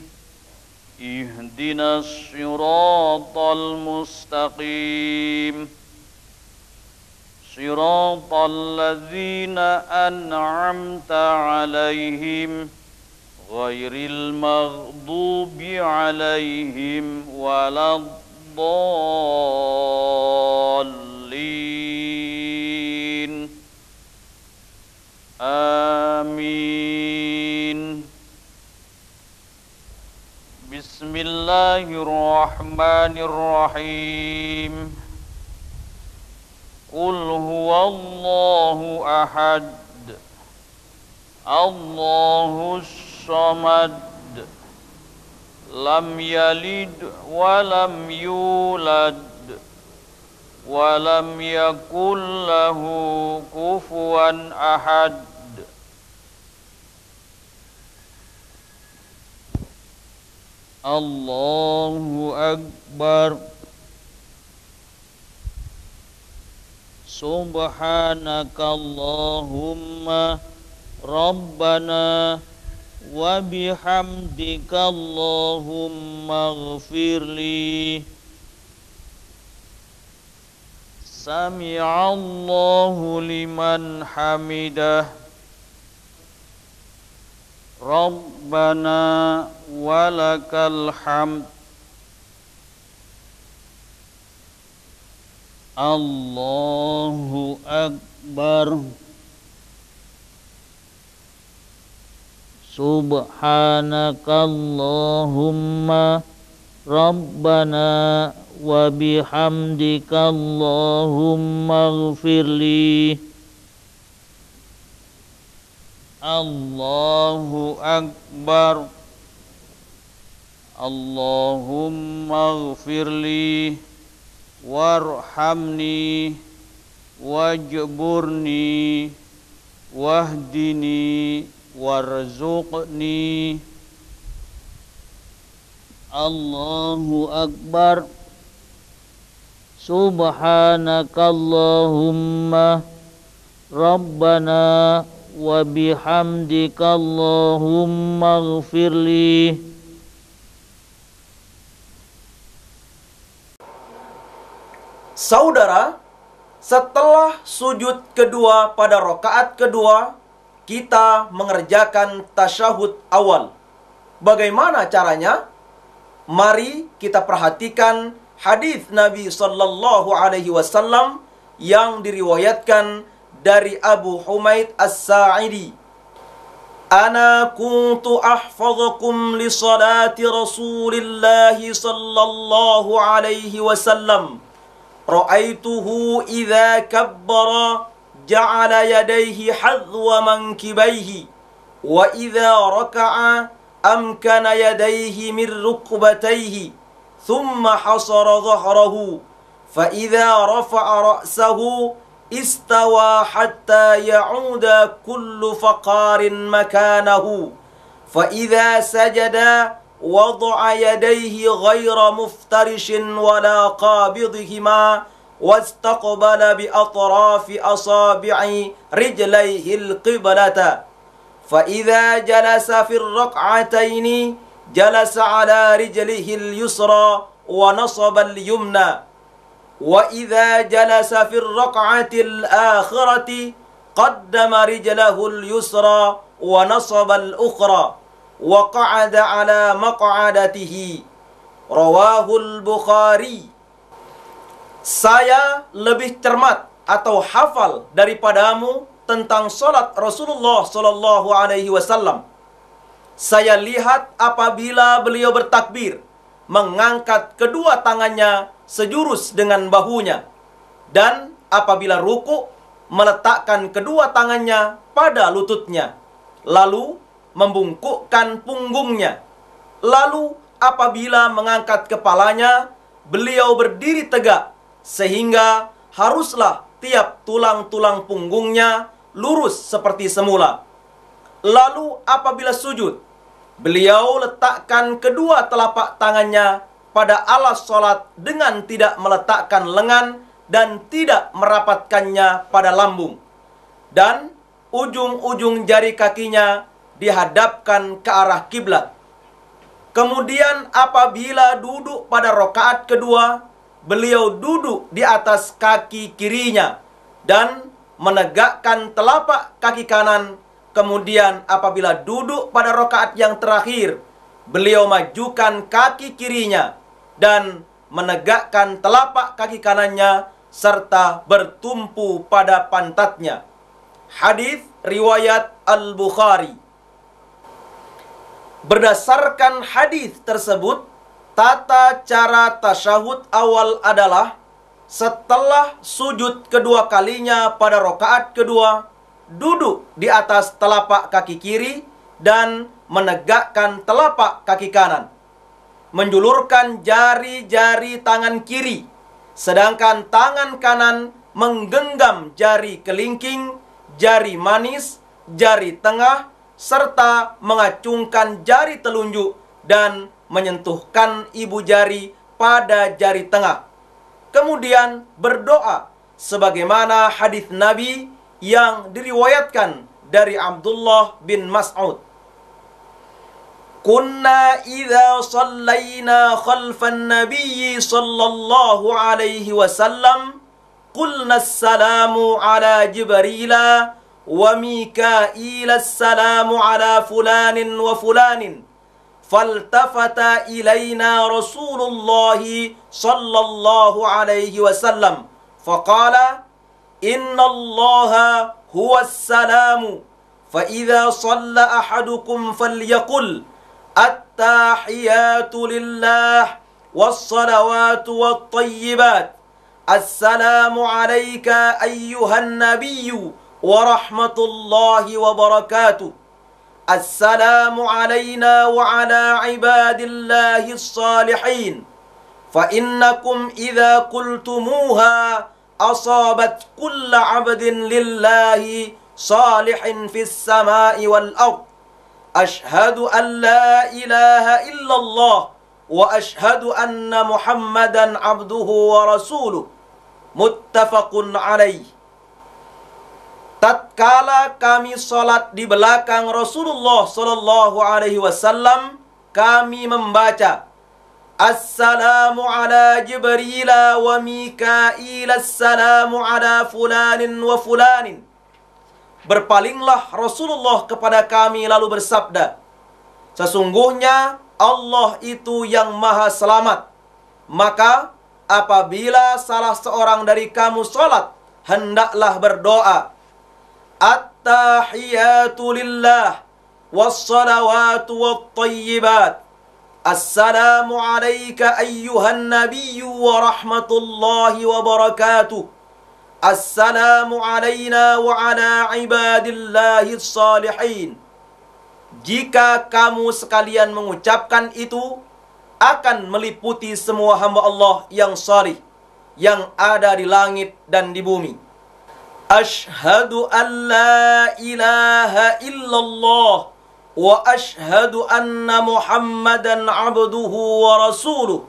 Ihdinas siratal mustaqim. Siratal ladzina an'amta 'alaihim ghairil maghdubi 'alaihim waladdallin. المرسلين آمين. بسم الله الرحمن الرحيم. قل هو الله أحد الله الصمد لم يلد ولم يولد ولم يكن له كفوا أحد. الله أكبر. سبحانك اللهم ربنا وبحمدك اللهم اغفر لي. سمع الله لمن حمده. ربنا ولك الحمد. الله أكبر. سبحانك اللهم ربنا وبحمدك اللهم اغفر لي. الله أكبر. اللهم اغفر لي وارحمني واجبرني واهدني وارزقني. الله أكبر. سبحانك اللهم ربنا وبحمدك اللهم اغفر لي. Saudara, setelah sujud kedua pada rakaat kedua, kita mengerjakan tasyahud awal. Bagaimana caranya? Mari kita perhatikan hadis Nabi sallallahu alaihi wasallam yang diriwayatkan dari Abu Humaid As-Sa'idi. Ana kuntu ahfazukum li salati Rasulillah sallallahu alaihi wasallam. Ra'aituhu idza kabbara ja'ala yadayhi hadwa mankibaihi wa idza raka'a amkana yadayhi min rukbatayhi thumma hasara dhahrahu fa idza rafa'a ra'sahu istawa hatta ya'uda kullu faqarin makanahu fa idza sajada wada'a yadayhi ghayra muftarishin wala qabidhihima wastaqbala bi atrafi asabi'i rijlayhi al-qiblata fa idza jalasa fi ar-rak'ataini jalasa ala rijlihi al-yusra wa nasaba al-yumna wa idza jalasa fi ar-rak'ati al-akhirati qaddama rijlahu al-yusra wa nasaba al-ukhra wa qa'ada ala maq'adatihi. Rawahul Bukhari. Saya lebih cermat atau hafal daripadamu tentang salat Rasulullah sallallahu alaihi wasallam. Saya lihat apabila beliau bertakbir, mengangkat kedua tangannya sejurus dengan bahunya, dan apabila ruku, meletakkan kedua tangannya pada lututnya, lalu membungkukkan punggungnya. Lalu apabila mengangkat kepalanya, beliau berdiri tegak sehingga haruslah tiap tulang-tulang punggungnya lurus seperti semula. Lalu apabila sujud, beliau letakkan kedua telapak tangannya pada alas salat dengan tidak meletakkan lengan dan tidak merapatkannya pada lambung, dan ujung-ujung jari kakinya dihadapkan ke arah kiblat. Kemudian apabila duduk pada rakaat kedua, beliau duduk di atas kaki kirinya dan menegakkan telapak kaki kanan. Kemudian apabila duduk pada rakaat yang terakhir, beliau majukan kaki kirinya dan menegakkan telapak kaki kanannya serta bertumpu pada pantatnya. Hadis riwayat Al-Bukhari. Berdasarkan hadis tersebut, tata cara tasyahud awal adalah setelah sujud kedua kalinya pada rakaat kedua, duduk di atas telapak kaki kiri dan menegakkan telapak kaki kanan, menjulurkan jari-jari tangan kiri, sedangkan tangan kanan menggenggam jari kelingking, jari manis, jari tengah, serta mengacungkan jari telunjuk dan menyentuhkan ibu jari pada jari tengah. Kemudian berdoa sebagaimana hadis Nabi yang diriwayatkan dari Abdullah bin Mas'ud. Kunna idza shallaina khalfan nabiyyi sallallahu alaihi wasallam qulna assalamu ala Jibrila wa Mikail assalamu ala fulanin wa fulanin. فالتفت إلينا رسول الله صلى الله عليه وسلم فقال إن الله هو السلام فإذا صلى أحدكم فليقل التحيات لله والصلوات والطيبات السلام عليك أيها النبي ورحمة الله وبركاته السلام علينا وعلى عباد الله الصالحين فإنكم إذا قلتموها أصابت كل عبد لله صالح في السماء والأرض أشهد أن لا إله إلا الله وأشهد أن محمدا عبده ورسوله متفق عليه. Tatkala kami sholat di belakang Rasulullah Sallallahu Alaihi Wasallam, kami membaca Assalamu ala Jibril wa Mikail, Assalamu ala fulanin wa fulanin. Berpalinglah Rasulullah kepada kami lalu bersabda, sesungguhnya Allah itu yang maha selamat. Maka apabila salah seorang dari kamu sholat, hendaklah berdoa At-tahiyatu lillah was-salawatu wat-tayyibat. Assalamu alayka ayyuhan nabiyyu wa rahmatullahi wa barakatuh. Assalamu alayna wa ala ibadillahi salihin. Jika kamu sekalian mengucapkan itu, akan meliputi semua hamba Allah yang salih, yang ada di langit dan di bumi. Ashhadu an la ilaha illallah wa ashhadu anna Muhammadan abduhu wa rasuluh.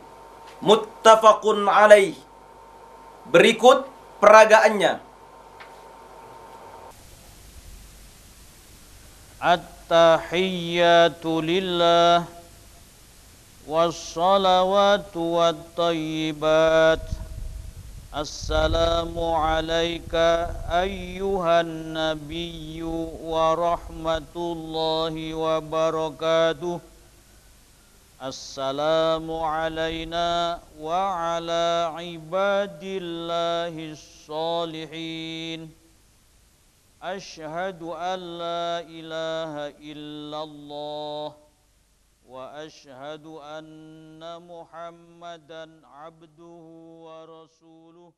Muttafaqun alaih. Berikut peragaannya. At-tahiyyatu lillah was-salawatu wat-tayyibat. Assalamu alayka ayyuhan nabiyyu wa rahmatullahi wa barakatuh. Assalamu alayna wa ala ibadillahi salihin. Ashhadu an la ilaha illallah wa ashhadu anna Muhammadan abduhu wa rasuluh.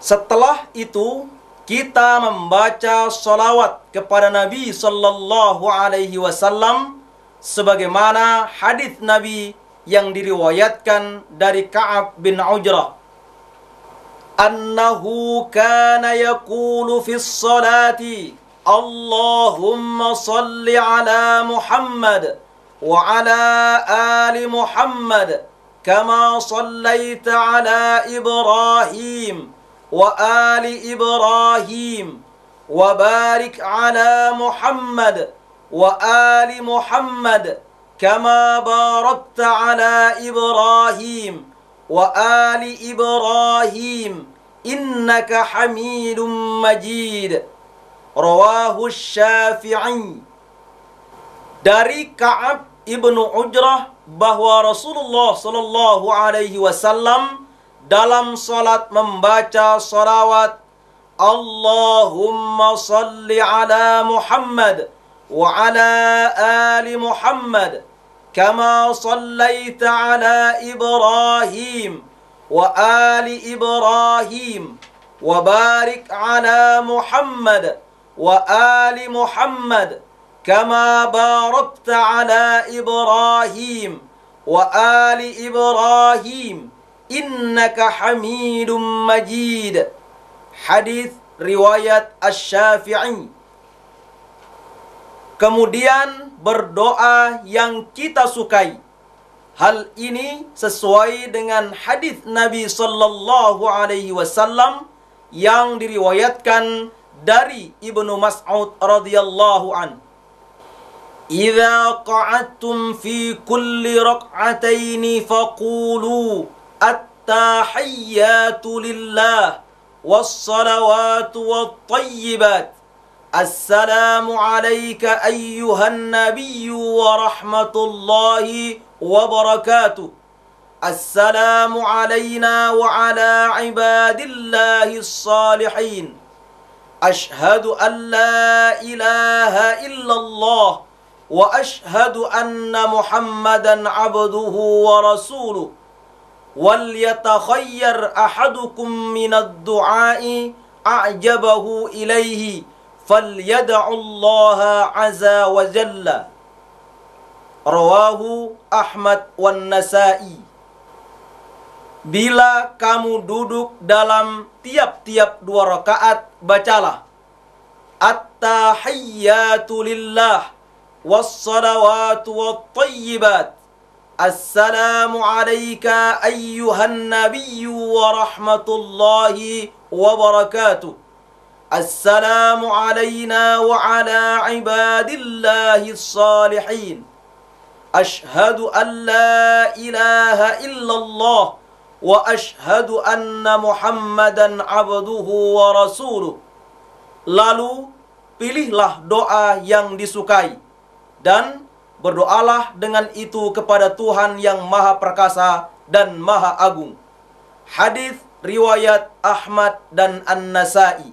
Setelah itu kita membaca salawat kepada Nabi sallallahu alaihi wasallam sebagaimana hadis Nabi yang diriwayatkan dari Ka'ab bin Ujrah annahu kana yaqulu fis salati Allahumma salli ala Muhammad wa ala ali Muhammad kama sallaita ala Ibrahim wa ali Ibrahim wa barik ala Muhammad wa ali Muhammad kama barakta ala Ibrahim wa ali Ibrahim innaka Hamidum Majid. Rawahu Syafi'i. Dari Ka'ab ibnu Ujrah bahwa Rasulullah sallallahu alaihi wasallam dalam salat membaca salawat Allahumma salli ala Muhammad wa ala ali Muhammad kama sallaita ala Ibrahim wa ali Ibrahim wa barik ala Muhammad wa ali Muhammad kama barakta ala Ibrahim wa ali Ibrahim innaka Hamidum Majid. Hadis riwayat Asy-Syafi'i. Kemudian berdoa yang kita sukai. Hal ini sesuai dengan hadis Nabi sallallahu alaihi wasallam yang diriwayatkan dari Ibnu Mas'ud radhiyallahu an. Idza qa'adtum fi kulli rak'ataini faqulu at-tahiyyatu lillah was-salawatu wat-thayyibat. Assalamu alayka ayyuhan nabiyyu wa rahmatullahi wa barakatuh. Assalamu alayna wa ala ibadillahi s-salihin. Ashhadu an la ilaha illallah wa ashhadu anna Muhammadan abduhu wa rasuluh. Wal yatakhayyar ahadukum minad du'ai a'jabahu ilaihi falyad'ullaha azza wa jalla. Rawahu Ahmad wan Nasa'i. Bila kamu duduk dalam tiap-tiap 2 rakaat, bacalah at-tahiyyatu lillah was-salawatu wat-thayyibat. Assalamu alayka ayyuhan nabiyyu wa rahmatullahi wa barakatuh. Assalamu alayna wa ala ibadillahi s-salihin. Ashhadu an la ilaha illallah wa ashhadu anna Muhammadan abduhu wa rasuluh. Lalu pilihlah doa yang disukai dan berdoalah dengan itu kepada Tuhan yang Maha Perkasa dan Maha Agung. Hadis riwayat Ahmad dan An-Nasa'i.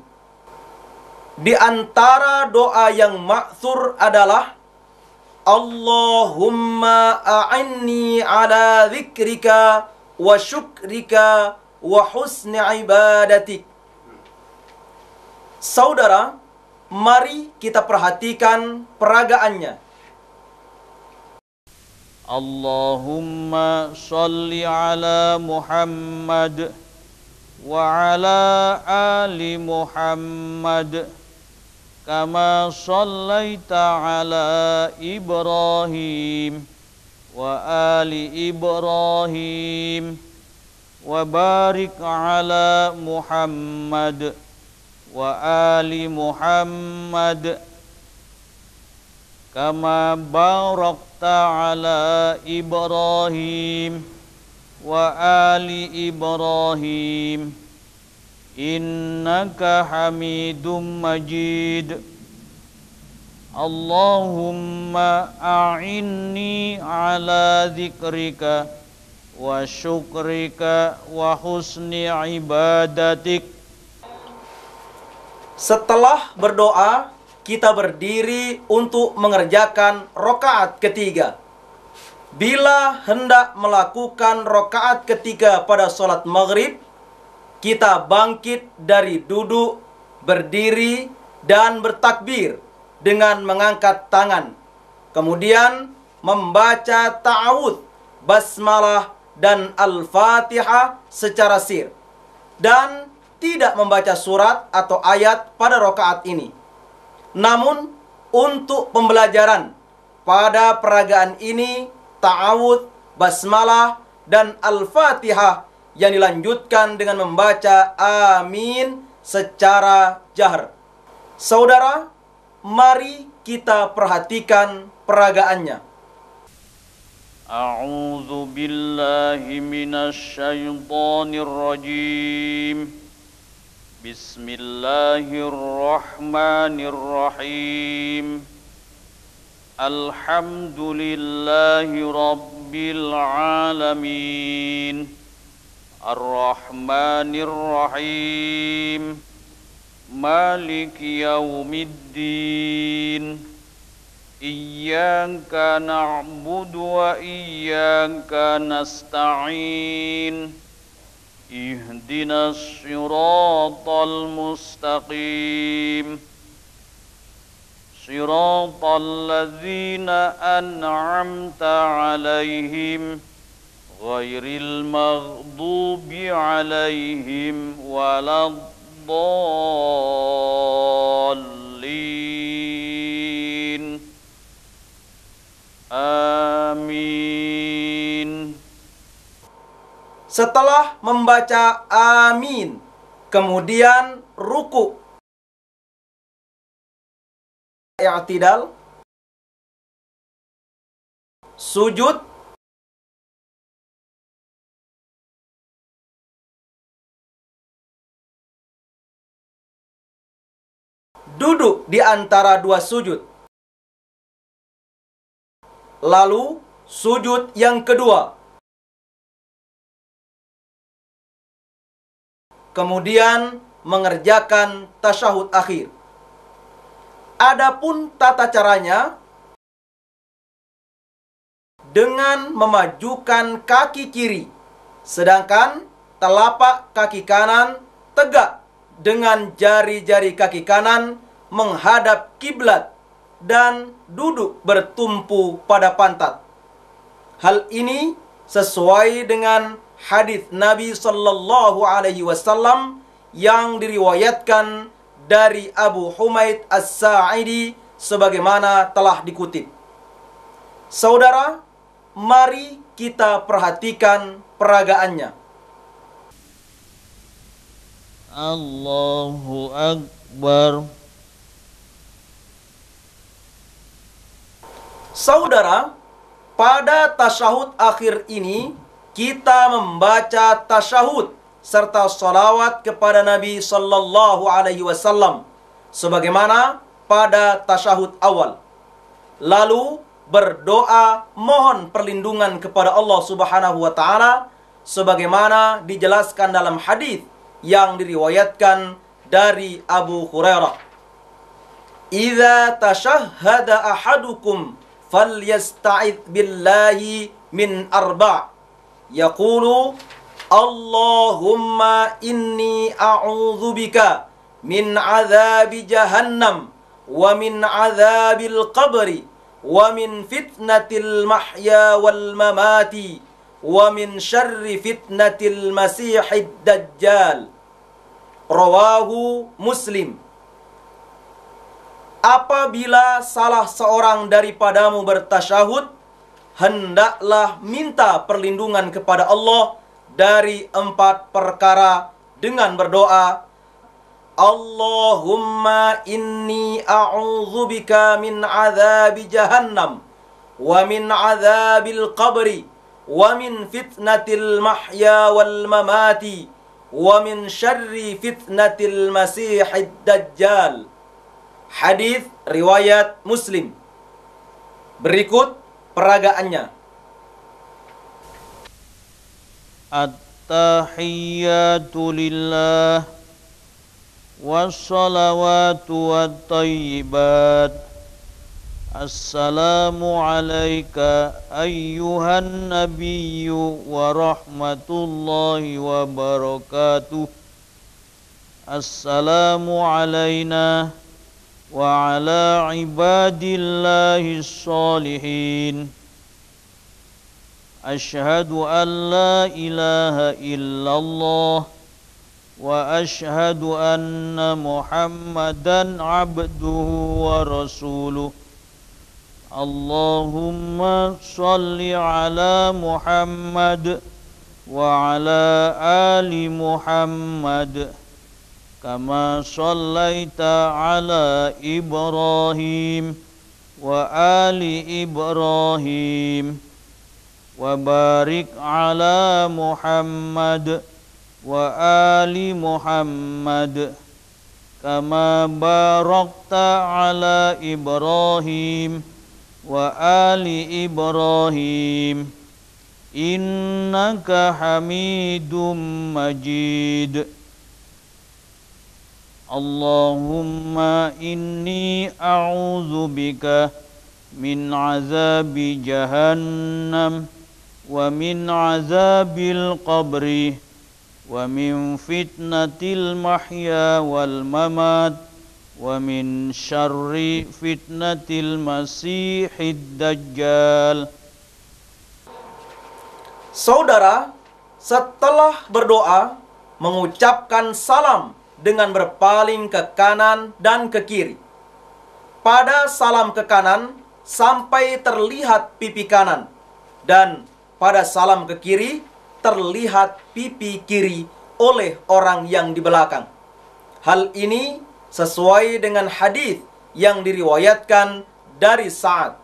Di antara doa yang ma'thur adalah Allahumma a'inni ala dzikrika wa syukrika wa husni ibadatik. Saudara, mari kita perhatikan peragaannya. Allahumma salli ala Muhammad wa ala ali Muhammad kama sallaita ala Ibrahim wa ali Ibrahim wa barik ala Muhammad wa ali Muhammad kama barakta ala Ibrahim wa ali Ibrahim innaka Hamidum Majid. Allahumma a'inni ala dzikrika wa syukrika wa husni ibadatik. Setelah berdoa, kita berdiri untuk mengerjakan rakaat ketiga. Bila hendak melakukan rakaat ketiga pada sholat maghrib, kita bangkit dari duduk, berdiri, dan bertakbir dengan mengangkat tangan. Kemudian membaca ta'awudz, basmalah, dan al-fatihah secara sir. Dan tidak membaca surat atau ayat pada rakaat ini. Namun, untuk pembelajaran pada peragaan ini, ta'awudz, basmalah, dan al-fatihah yang dilanjutkan dengan membaca amin secara jahar. Saudara, mari kita perhatikan peragaannya. A'udzu billahi minasy syaithanir rajim. Bismillahirrahmanirrahim. Alhamdulillahi rabbil alamin. Ar-Rahmanir Rahim. Maliki Yaumiddin. Iyyaka na'budu wa iyyaka nasta'in. Ihdinas siratal mustaqim. Siratal ladzina an'amta 'alaihim ghairil maghdubi 'alaihim waladdallin. Amin. Setelah membaca amin, kemudian ruku, i'tidal, sujud, duduk di antara dua sujud, lalu sujud yang kedua, kemudian mengerjakan tasyahud akhir. Adapun tata caranya dengan memajukan kaki kiri, sedangkan telapak kaki kanan tegak dengan jari-jari kaki kanan menghadap kiblat dan duduk bertumpu pada pantat. Hal ini sesuai dengan hadis Nabi sallallahu alaihi wasallam yang diriwayatkan dari Abu Humaid As-Sa'idi sebagaimana telah dikutip. Saudara, mari kita perhatikan peragaannya. Allahu Akbar. Saudara, pada tasyahud akhir ini kita membaca tasyahud serta salawat kepada Nabi sallallahu alaihi wasallam sebagaimana pada tasyahud awal. Lalu berdoa mohon perlindungan kepada Allah Subhanahu wa taala sebagaimana dijelaskan dalam hadis yang diriwayatkan dari Abu Hurairah. Idza tashahhada ahadukum falyasta'idz billahi min arba'. Yaqulu Allahumma inni a'udzubika min azabi jahannam wa min azabil qabri wa min fitnatil mahya wal mamati wa min syarri fitnatil masihid dajjal. Rawahu Muslim. Apabila salah seorang daripadamu bertasyahud, hendaklah minta perlindungan kepada Allah dari 4 perkara dengan berdoa, Allahumma inni a'udzubika min azabi jahannam wa min azabil qabri wa min fitnatil mahya wal mamati wa min syarri fitnatil masihid dajjal. Hadis riwayat Muslim. Berikut peragaannya. At-tahiyyatu lillah wassalawatu wattayyibat. Assalamu alayka ayyuhan nabiyyu wa rahmatullahi wa barakatuh. Assalamu alayna wa ala ibadillahi sholihin. Ashhadu an la ilaha illallah wa ashhadu anna Muhammadan abduhu wa rasuluh. Allahumma salli ala Muhammad wa ala ali Muhammad kama sallaita ala Ibrahim wa ali Ibrahim wa barik ala Muhammad wa ali Muhammad kama barakta ala Ibrahim wa ali Ibrahim innaka hamidum majid. Allahumma inni a'udzu bika min azabi jahannam wa min azabil qabri wa min fitnatil mahya wal mamat wa min syarri fitnatil masihid dajjal. Saudara, setelah berdoa, mengucapkan salam dengan berpaling ke kanan dan ke kiri. Pada salam ke kanan, sampai terlihat pipi kanan. Dan pada salam ke kiri, terlihat pipi kiri oleh orang yang di belakang. Hal ini sesuai dengan hadis yang diriwayatkan dari Sa'ad.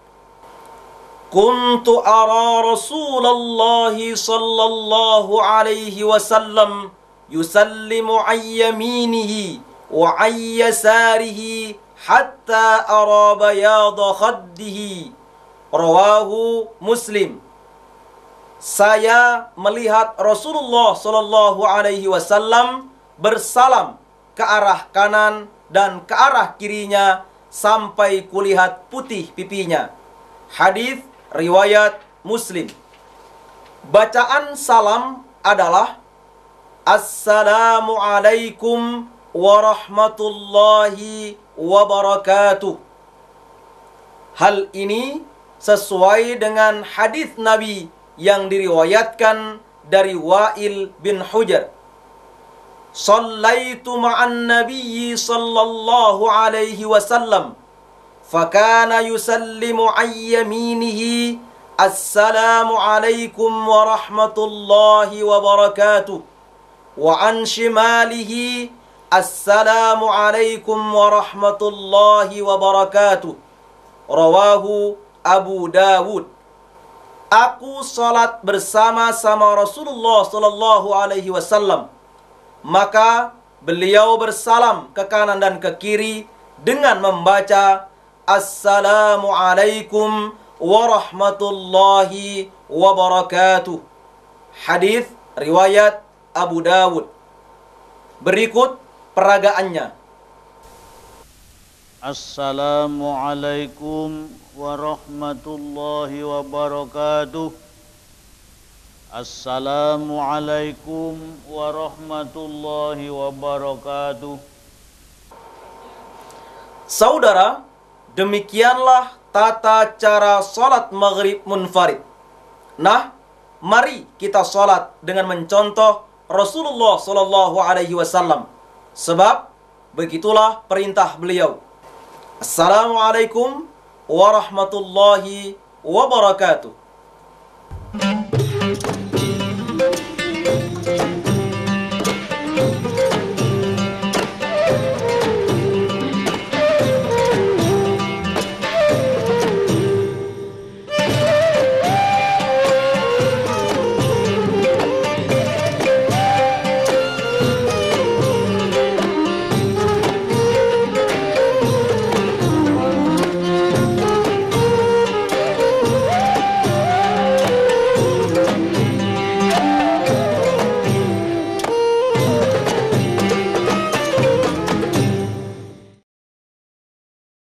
Kuntu ara Rasulullah sallallahu alaihi wasallam yusallimu ayyaminihi wa ayyasarihi hatta ara bayada khaddihi. Rawahu Muslim. Saya melihat Rasulullah sallallahu alaihi wasallam bersalam ke arah kanan dan ke arah kirinya sampai kulihat putih pipinya. Hadis riwayat Muslim. Bacaan salam adalah Assalamu alaikum warahmatullahi wabarakatuh. Hal ini sesuai dengan hadis Nabi yang diriwayatkan dari Wa'il bin Hujr. Sallaitu ma'an nabiyyi sallallahu alaihi wasallam fakana yusallimu ayyaminihi assalamu alaikum warahmatullahi wabarakatuh wa an shimalihi assalamu alaikum warahmatullahi wabarakatuh. Rawahu Abu Dawud. Aku salat bersama-sama Rasulullah sallallahu alaihi wasallam. Maka beliau bersalam ke kanan dan ke kiri dengan membaca Assalamu alaikum warahmatullahi wabarakatuh. Hadis riwayat Abu Dawud. Berikut peragaannya. Assalamualaikum warahmatullahi wabarakatuh. Assalamualaikum warahmatullahi wabarakatuh. Saudara, demikianlah tata cara salat maghrib munfarid. Nah, mari kita salat dengan mencontoh Rasulullah sallallahu alaihi wasallam. Sebab begitulah perintah beliau. Assalamualaikum warahmatullahi wabarakatuh.